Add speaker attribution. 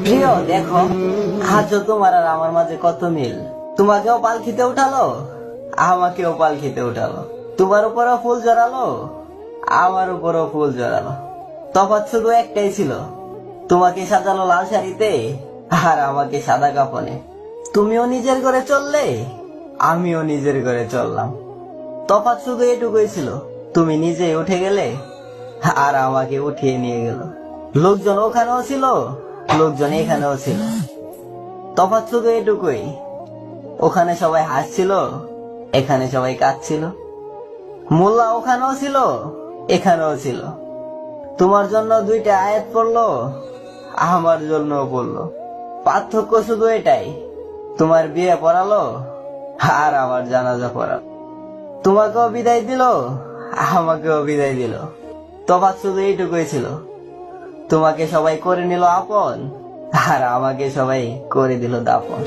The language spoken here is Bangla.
Speaker 1: প্রিয়, দেখো আজ তোমার আর আমার মাঝে কত মিল। তোমাকেও পালকিতে উঠালো, আমাকেও পালকিতে উঠালো। তোমার উপরও ফুল জড়ালো, আমার উপরও ফুল জড়ালো। তফাৎ শুধু একটাই ছিল, তোমাকে সাজালো লাল শাড়িতে আর আমাকে সাদা কাফনে। তুমিও নিজের ঘরে চললে, আমিও নিজের ঘরে চললাম। তফাৎ শুধু এটুকুই ছিল, তুমি নিজে উঠে গেলে আর আমাকে উঠিয়ে নিয়ে গেল। লোকজন ওখানেও ছিল, লোকজন এখানেও ছিল। তফাৎ শুধু এটুকুই, ওখানে সবাই হাসছিল, এখানে সবাই কাঁদছিল। মোল্লা ওখানেও ছিল, এখানেও ছিল। তোমার জন্য দুইটা আয়াত পড়লো, আমার জন্য পড়লো। পার্থক্য শুধু এটাই, তোমার বিয়ে পড়ালো আর আমার জানাজা পড়ালো। তোমাকেও বিদায় দিল, আমাকেও বিদায় দিল। তফাৎ শুধু এইটুকুই ছিল, তোমাকে সবাই করে নিল আপন আর আমাকে সবাই করে দিল দাপন।